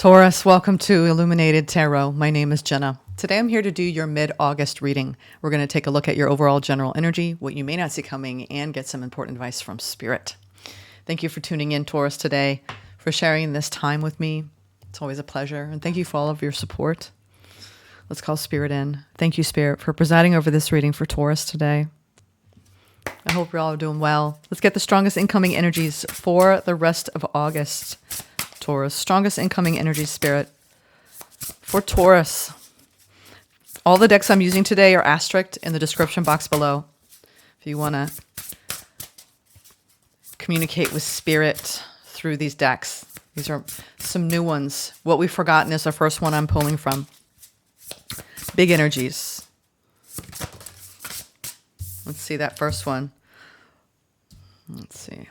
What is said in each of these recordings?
Taurus, welcome to Illuminated Tarot. My name is Jenna. Today I'm here to do your mid-August reading. We're going to take a look at your overall general energy, what you may not see coming, and get some important advice from Spirit. Thank you for tuning in, Taurus, today, for sharing this time with me. It's always a pleasure. And thank you for all of your support. Let's call Spirit in. Thank you, Spirit, for presiding over this reading for Taurus today. I hope you're all doing well. Let's get the strongest incoming energies for the rest of August. Taurus, strongest incoming energy, Spirit. For Taurus, all the decks I'm using today are asterisked in the description box below. If you want to communicate with Spirit through these decks. These are some new ones. What We've Forgotten is the first one I'm pulling from. Big energies. Let's see that first one. Let's see.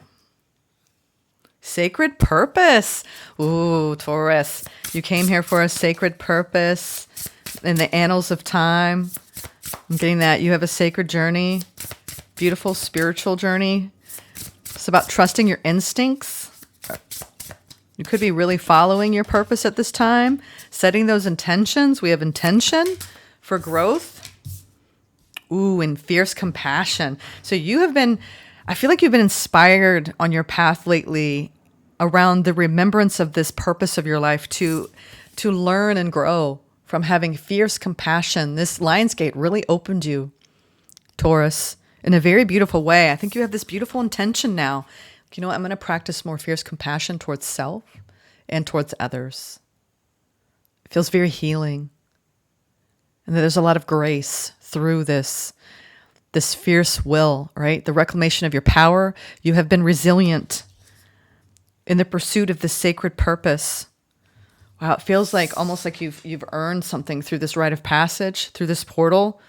Sacred purpose. Ooh, Taurus. You came here for a sacred purpose in the annals of time. I'm getting that. You have a sacred journey. Beautiful spiritual journey. It's about trusting your instincts. You could be really following your purpose at this time. Setting those intentions. We have intention for growth. Ooh, and fierce compassion. So you have been, I feel like you've been inspired on your path lately around the remembrance of this purpose of your life to learn and grow from having fierce compassion. This Lionsgate really opened you, Taurus, in a very beautiful way. I think you have this beautiful intention now. You know what? I'm going to practice more fierce compassion towards self and towards others. It feels very healing. And there's a lot of grace through this fierce will, right? The reclamation of your power. You have been resilient in the pursuit of this sacred purpose. Wow, it feels like almost like you've earned something through this rite of passage, through this portal.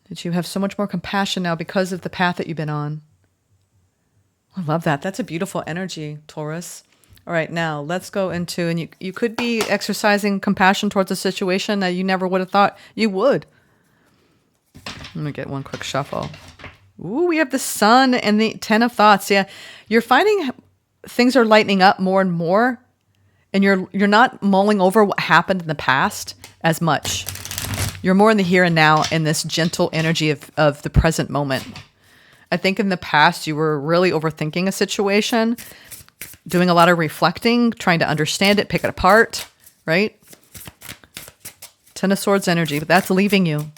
That you have so much more compassion now because of the path that you've been on. I love that. That's a beautiful energy, Taurus. All right, now let's go into, and you could be exercising compassion towards a situation that you never would have thought you would. Let me get one quick shuffle. Ooh, we have the Sun and the Ten of Thoughts. Yeah, you're finding things are lightening up more and more, and you're not mulling over what happened in the past as much. You're more in the here and now in this gentle energy of the present moment. I think in the past you were really overthinking a situation, doing a lot of reflecting, trying to understand it, pick it apart, right? Ten of Swords energy, but that's leaving you.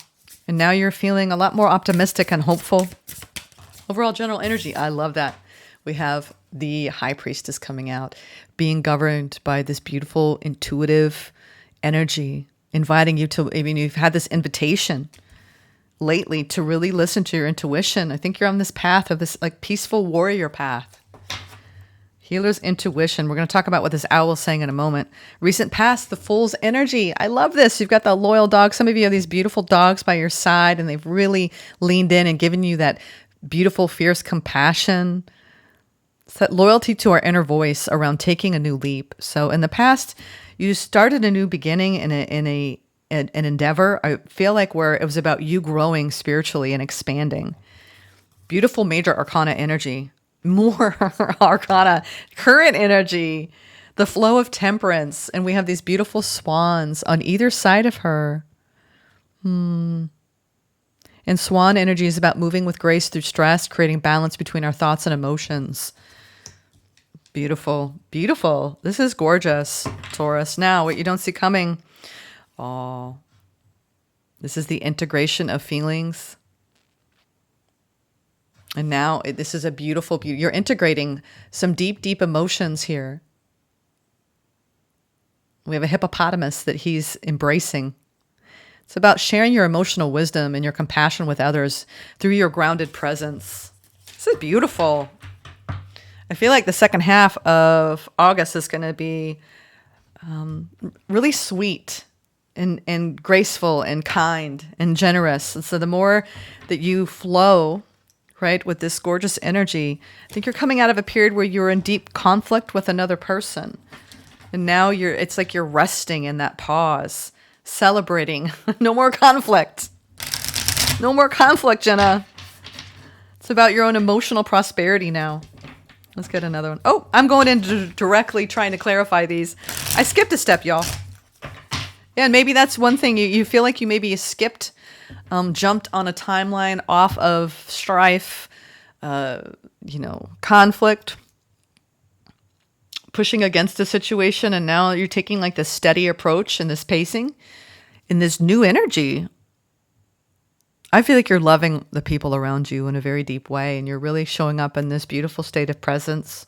And now you're feeling a lot more optimistic and hopeful. Overall general energy, I love that. We have the High Priestess coming out, being governed by this beautiful, intuitive energy, inviting you to, I mean, you've had this invitation lately to really listen to your intuition. I think you're on this path of this like peaceful warrior path. Healer's intuition. We're going to talk about what this owl is saying in a moment. Recent past, the Fool's energy. I love this. You've got the loyal dog. Some of you have these beautiful dogs by your side, and they've really leaned in and given you that beautiful, fierce compassion. It's that loyalty to our inner voice around taking a new leap. So in the past, you started a new beginning in an endeavor. I feel like where it was about you growing spiritually and expanding. Beautiful major arcana energy. More arcana, current energy, the flow of temperance. And we have these beautiful swans on either side of her. And swan energy is about moving with grace through stress, creating balance between our thoughts and emotions. Beautiful, beautiful. This is gorgeous, Taurus. Now, what you don't see coming. Oh, this is the integration of feelings. And now this is a beautiful, you're integrating some deep, deep emotions here. We have a hippopotamus that he's embracing. It's about sharing your emotional wisdom and your compassion with others through your grounded presence. This is beautiful. I feel like the second half of August is going to be really sweet and graceful and kind and generous. And so the more that you flow, right, with this gorgeous energy, I think you're coming out of a period where you were in deep conflict with another person. And now it's like you're resting in that pause, celebrating. No more conflict. No more conflict, Jenna. It's about your own emotional prosperity now. Let's get another one. Oh, I'm going in directly trying to clarify these. I skipped a step, y'all. Yeah, and maybe that's one thing. You feel like you maybe skipped, jumped on a timeline off of strife, conflict, pushing against a situation, and now you're taking like this steady approach and this pacing in this new energy. I feel like you're loving the people around you in a very deep way, and you're really showing up in this beautiful state of presence.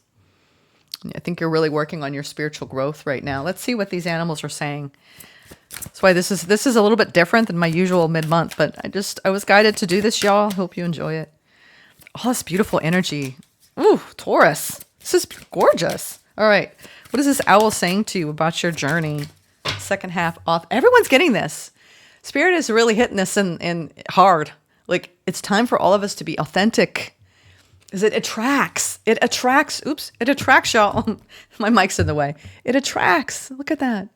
I think you're really working on your spiritual growth right now. Let's see what these animals are saying. That's why this is a little bit different than my usual mid-month, but I was guided to do this, y'all. Hope you enjoy it. All this beautiful energy. Ooh, Taurus. This is gorgeous. All right. What is this owl saying to you about your journey? Second half off. Everyone's getting this. Spirit is really hitting this in hard. Like, it's time for all of us to be authentic. Because it attracts. It attracts. Oops. It attracts, y'all. My mic's in the way. It attracts. Look at that.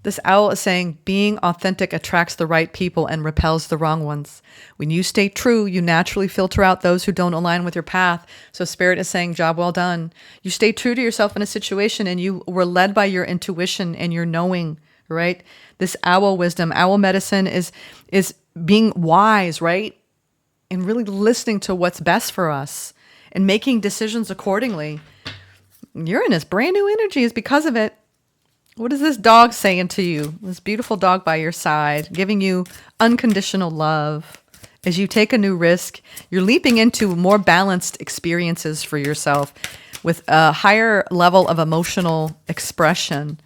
This owl is saying, being authentic attracts the right people and repels the wrong ones. When you stay true, you naturally filter out those who don't align with your path. So Spirit is saying, job well done. You stay true to yourself in a situation and you were led by your intuition and your knowing, right? This owl wisdom, owl medicine is being wise, right? And really listening to what's best for us and making decisions accordingly. Uranus, brand new energy is because of it. What is this dog saying to you? This beautiful dog by your side, giving you unconditional love. As you take a new risk, you're leaping into more balanced experiences for yourself with a higher level of emotional expression.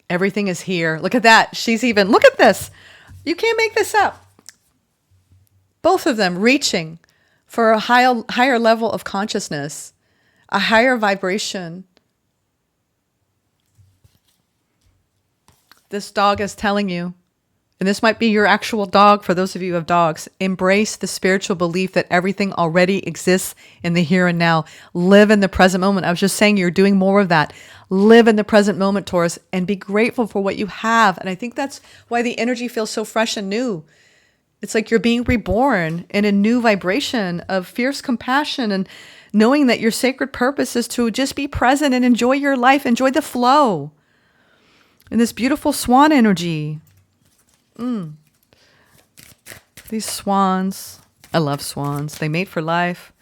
Everything is here. Look at that. Look at this. You can't make this up. Both of them reaching for a higher level of consciousness. A higher vibration. This dog is telling you, and this might be your actual dog for those of you who have dogs, embrace the spiritual belief that everything already exists in the here and now. Live in the present moment. I was just saying you're doing more of that. Live in the present moment, Taurus, and be grateful for what you have. And I think that's why the energy feels so fresh and new. It's like you're being reborn in a new vibration of fierce compassion and knowing that your sacred purpose is to just be present and enjoy your life, enjoy the flow. And this beautiful swan energy. These swans. I love swans. They mate for life.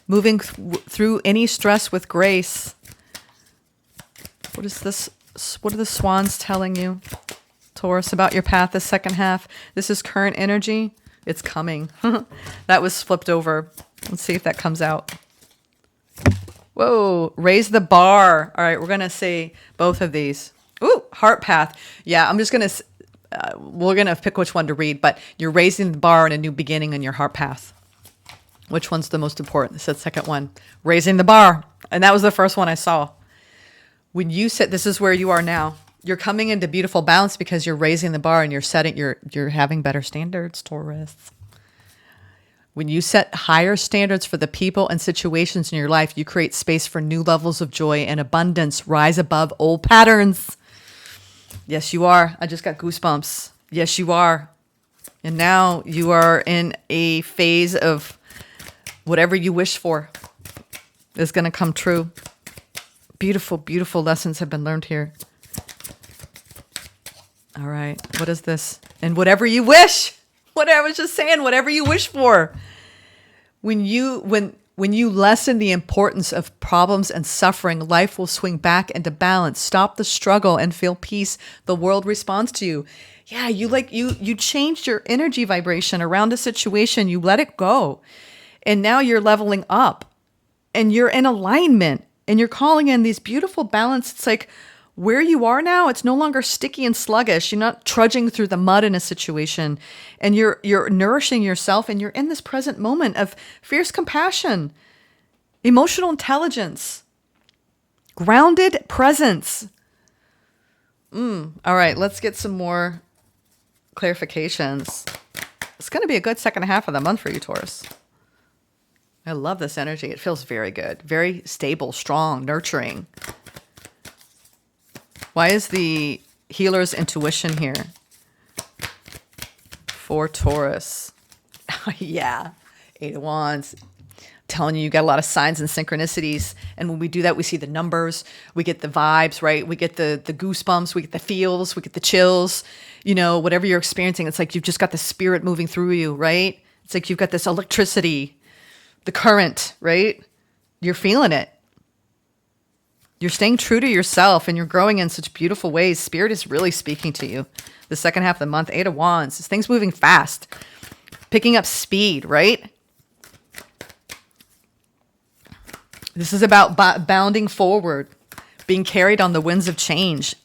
Moving through any stress with grace. What is this? What are the swans telling you, Taurus, about your path the second half? This is current energy. It's coming. That was flipped over. Let's see if that comes out. Whoa, raise the bar. All right, we're going to say both of these. Ooh, heart path. Yeah, I'm just going to, we're going to pick which one to read, but you're raising the bar in a new beginning in your heart path. Which one's the most important? This is the second one. Raising the bar. And that was the first one I saw. When you sit, this is where you are now. You're coming into beautiful balance because you're raising the bar and you're having better standards, Taurus. When you set higher standards for the people and situations in your life, you create space for new levels of joy and abundance. Rise above old patterns. Yes, you are. I just got goosebumps. Yes, you are. And now you are in a phase of whatever you wish for is going to come true. Beautiful, beautiful lessons have been learned here. All right. What is this? And whatever you wish. What I was just saying, whatever you wish for. When you lessen the importance of problems and suffering, life will swing back into balance. Stop the struggle and feel peace. The world responds to you. Yeah, you changed your energy vibration around a situation. You let it go. And now you're leveling up and you're in alignment and you're calling in these beautiful balance. It's like where you are now, it's no longer sticky and sluggish. You're not trudging through the mud in a situation, and you're nourishing yourself, and you're in this present moment of fierce compassion, emotional intelligence, grounded presence. All right, let's get some more clarifications. It's going to be a good second half of the month for you, Taurus. I love this energy. It feels very good, very stable, strong, nurturing. Why is the healer's intuition here? for Taurus. Yeah. Eight of Wands. Telling you, you got a lot of signs and synchronicities. And when we do that, we see the numbers, we get the vibes, right? We get the goosebumps, we get the feels, we get the chills, you know, whatever you're experiencing. It's like you've just got the spirit moving through you, right? It's like you've got this electricity, the current, right? You're feeling it. You're staying true to yourself and you're growing in such beautiful ways. Spirit is really speaking to you. The second half of the month, Eight of Wands, this thing's moving fast, picking up speed, right? This is about bounding forward, being carried on the winds of change,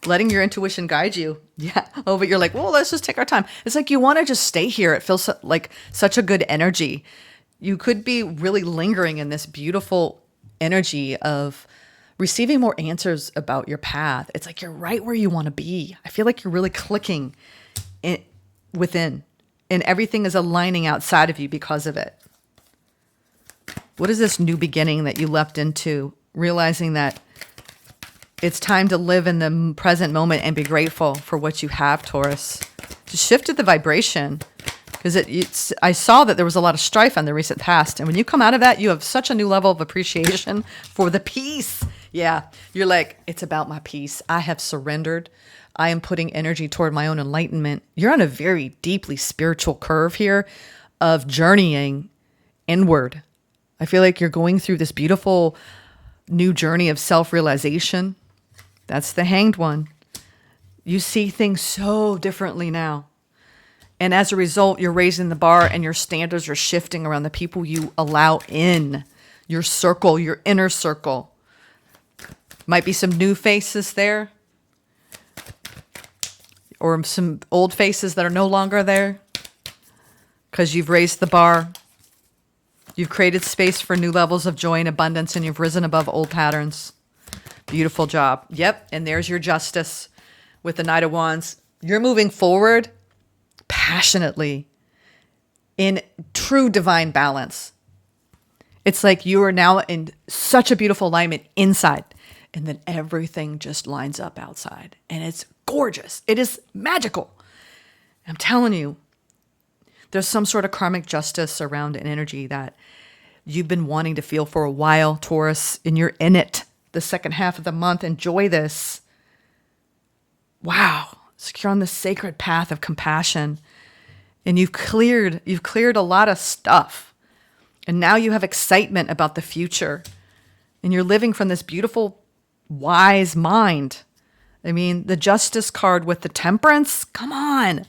letting your intuition guide you. Yeah. Oh, but you're like, well, let's just take our time. It's like you want to just stay here. It feels like such a good energy. You could be really lingering in this beautiful energy of receiving more answers about your path. It's like you're right where you want to be. I feel like you're really clicking within, and everything is aligning outside of you because of it. What is this new beginning that you leapt into, realizing that it's time to live in the present moment and be grateful for what you have, Taurus? Just shifted the vibration because I saw that there was a lot of strife in the recent past. And when you come out of that, you have such a new level of appreciation for the peace. Yeah, you're like, it's about my peace. I have surrendered. I am putting energy toward my own enlightenment. You're on a very deeply spiritual curve here of journeying inward. I feel like you're going through this beautiful new journey of self-realization. That's the Hanged One. You see things so differently now. And as a result, you're raising the bar and your standards are shifting around the people you allow in your circle, your inner circle. Might be some new faces there, or some old faces that are no longer there because you've raised the bar. You've created space for new levels of joy and abundance, and you've risen above old patterns. Beautiful job. Yep. And there's your justice with the Knight of Wands. You're moving forward passionately in true divine balance. It's like you are now in such a beautiful alignment inside, and then everything just lines up outside. And it's gorgeous. It is magical. I'm telling you, there's some sort of karmic justice around an energy that you've been wanting to feel for a while, Taurus, and you're in it the second half of the month. Enjoy this. Wow. So you're on the sacred path of compassion, and you've cleared a lot of stuff. And now you have excitement about the future, and you're living from this beautiful, wise mind. I mean, the Justice card with the Temperance, come on.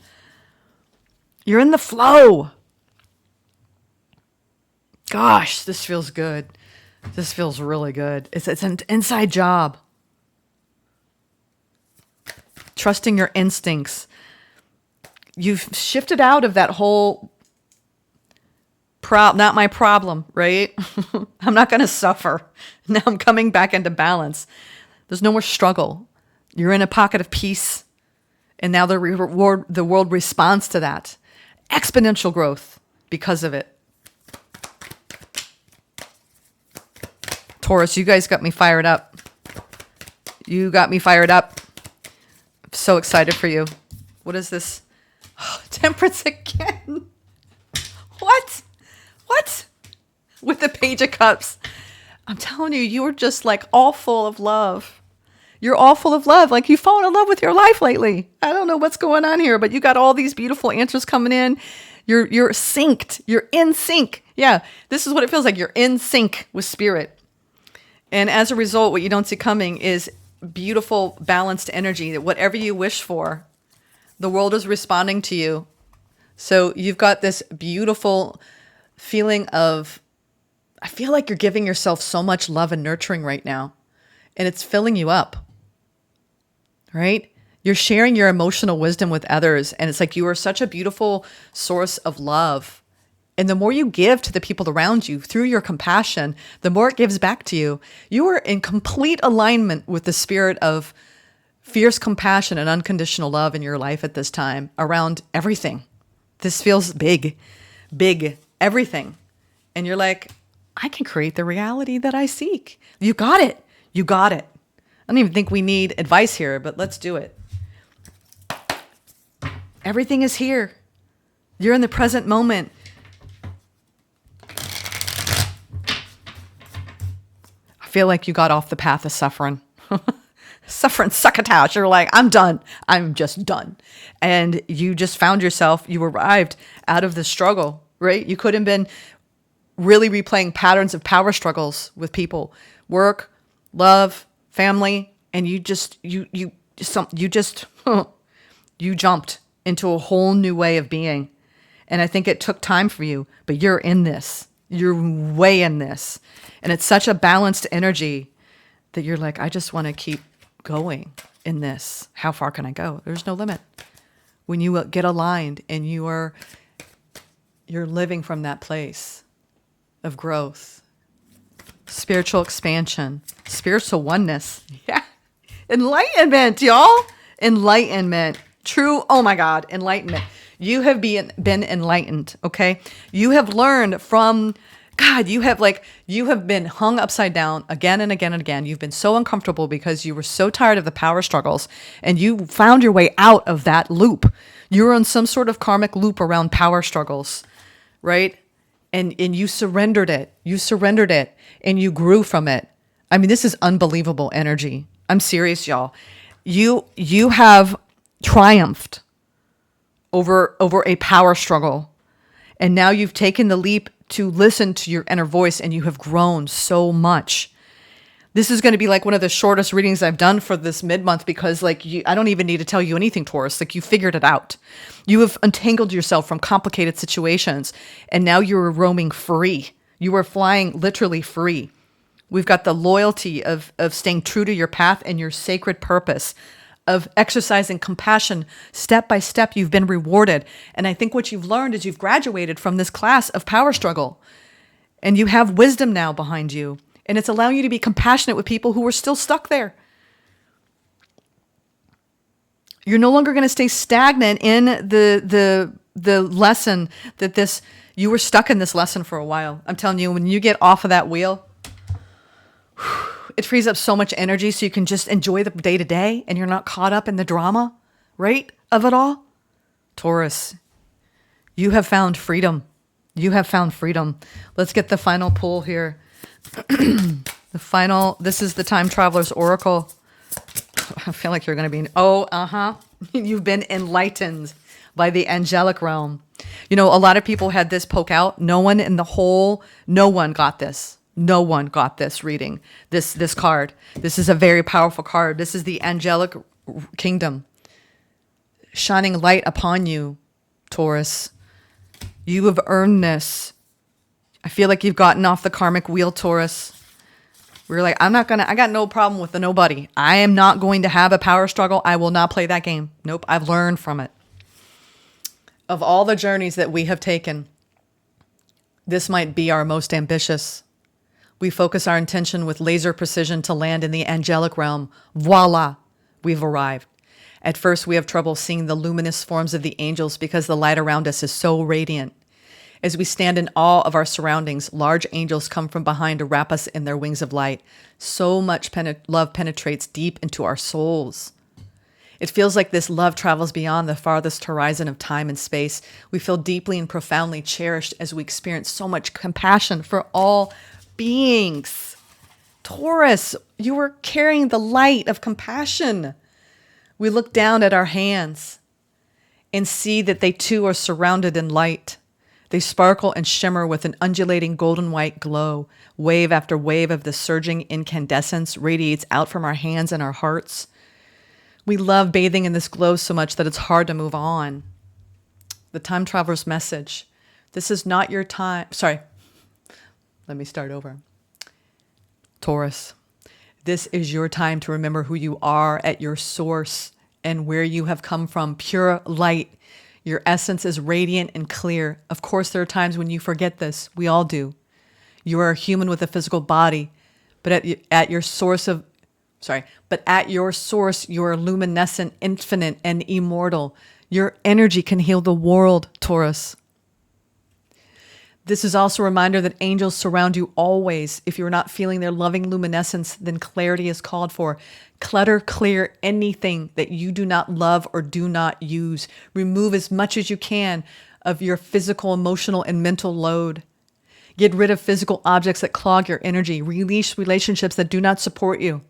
You're in the flow. Gosh, this feels good. This feels really good. It's an inside job. Trusting your instincts. You've shifted out of that whole not my problem, right? I'm not going to suffer. Now I'm coming back into balance. There's no more struggle. You're in a pocket of peace. And now the world responds to that. Exponential growth because of it. Taurus, you guys got me fired up. You got me fired up. I'm so excited for you. What is this? Oh, Temperance again. What? With the Page of Cups. I'm telling you, you are just like all full of love. You're all full of love. Like you've fallen in love with your life lately. I don't know what's going on here, but you got all these beautiful answers coming in. You're synced. You're in sync. Yeah, this is what it feels like. You're in sync with spirit. And as a result, what you don't see coming is beautiful, balanced energy that whatever you wish for, the world is responding to you. So you've got this beautiful feeling of, I feel like you're giving yourself so much love and nurturing right now, and it's filling you up, right? You're sharing your emotional wisdom with others, and it's like you are such a beautiful source of love. And the more you give to the people around you through your compassion, the more it gives back to you. You are in complete alignment with the spirit of fierce compassion and unconditional love in your life at this time around everything. This feels big, everything. And you're like, I can create the reality that I seek. You got it. I don't even think we need advice here, but let's do it. Everything is here. You're in the present moment. I feel like you got off the path of suffering. Suffering succotash. You're like, I'm done. I'm just done. And you just found yourself, you arrived out of the struggle, right? You could have been really replaying patterns of power struggles with people, work, love, family, and you jumped into a whole new way of being. And I think it took time for you, but you're in this. You're way in this. And it's such a balanced energy that you're like, I just want to keep going in this. How far can I go? There's no limit. When you get aligned and you're living from that place of growth, spiritual expansion, spiritual oneness. Yeah. Enlightenment, y'all. Enlightenment. True. Oh my God. Enlightenment. You have been enlightened. Okay. You have learned from God. You have been hung upside down again and again and again. You've been so uncomfortable because you were so tired of the power struggles, and you found your way out of that loop. You were in some sort of karmic loop around power struggles, right? And you surrendered it. You surrendered it and you grew from it. I mean, this is unbelievable energy. I'm serious, y'all. You have triumphed over a power struggle. And now you've taken the leap to listen to your inner voice, and you have grown so much. This is going to be like one of the shortest readings I've done for this mid-month because I don't even need to tell you anything, Taurus. Like, you figured it out. You have untangled yourself from complicated situations, and now you're roaming free. You are flying literally free. We've got the loyalty of staying true to your path and your sacred purpose, of exercising compassion. Step by step, you've been rewarded. And I think what you've learned is you've graduated from this class of power struggle, and you have wisdom now behind you. And it's allowing you to be compassionate with people who are still stuck there. You're no longer going to stay stagnant in the lesson that you were stuck in this lesson for a while. I'm telling you, when you get off of that wheel, it frees up so much energy so you can just enjoy the day to day and you're not caught up in the drama, right, of it all. Taurus, you have found freedom. You have found freedom. Let's get the final pull here. This is the Time Traveler's Oracle. I feel like you're going to be, you've been enlightened by the angelic realm. You know, a lot of people had this poke out. No one got this. No one got this reading, this card. This is a very powerful card. This is the angelic kingdom shining light upon you, Taurus. You have earned this. I feel like you've gotten off the karmic wheel, Taurus. We're like, I got no problem with the nobody. I am not going to have a power struggle. I will not play that game. Nope. I've learned from it. Of all the journeys that we have taken, this might be our most ambitious. We focus our intention with laser precision to land in the angelic realm. Voila, we've arrived. At first, we have trouble seeing the luminous forms of the angels because the light around us is so radiant. As we stand in awe of our surroundings, large angels come from behind to wrap us in their wings of light. So much love penetrates deep into our souls. It feels like this love travels beyond the farthest horizon of time and space. We feel deeply and profoundly cherished as we experience so much compassion for all beings. Taurus, you are carrying the light of compassion. We look down at our hands and see that they too are surrounded in light. They sparkle and shimmer with an undulating golden white glow. Wave after wave of the surging incandescence radiates out from our hands and our hearts. We love bathing in this glow so much that it's hard to move on. The Time Traveler's message. This is not your time. Sorry. Let me start over. Taurus, this is your time to remember who you are at your source and where you have come from. Pure light. Your essence is radiant and clear. Of course, there are times when you forget this. We all do. You are a human with a physical body, but at your source, you are luminescent, infinite, and immortal. Your energy can heal the world, Taurus. This is also a reminder that angels surround you always. If you're not feeling their loving luminescence, then clarity is called for. Clutter clear anything that you do not love or do not use. Remove as much as you can of your physical, emotional, and mental load. Get rid of physical objects that clog your energy. Release relationships that do not support you.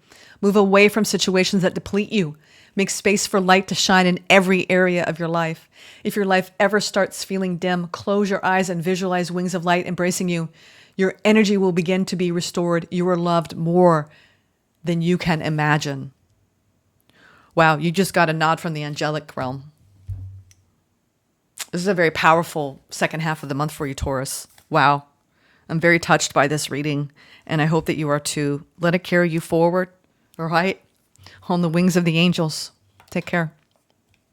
Move away from situations that deplete you. Make space for light to shine in every area of your life. If your life ever starts feeling dim, close your eyes and visualize wings of light embracing you. Your energy will begin to be restored. You are loved more than you can imagine. Wow, you just got a nod from the angelic realm. This is a very powerful second half of the month for you, Taurus. Wow. I'm very touched by this reading, and I hope that you are too. Let it carry you forward, all right? On the wings of the angels. Take care.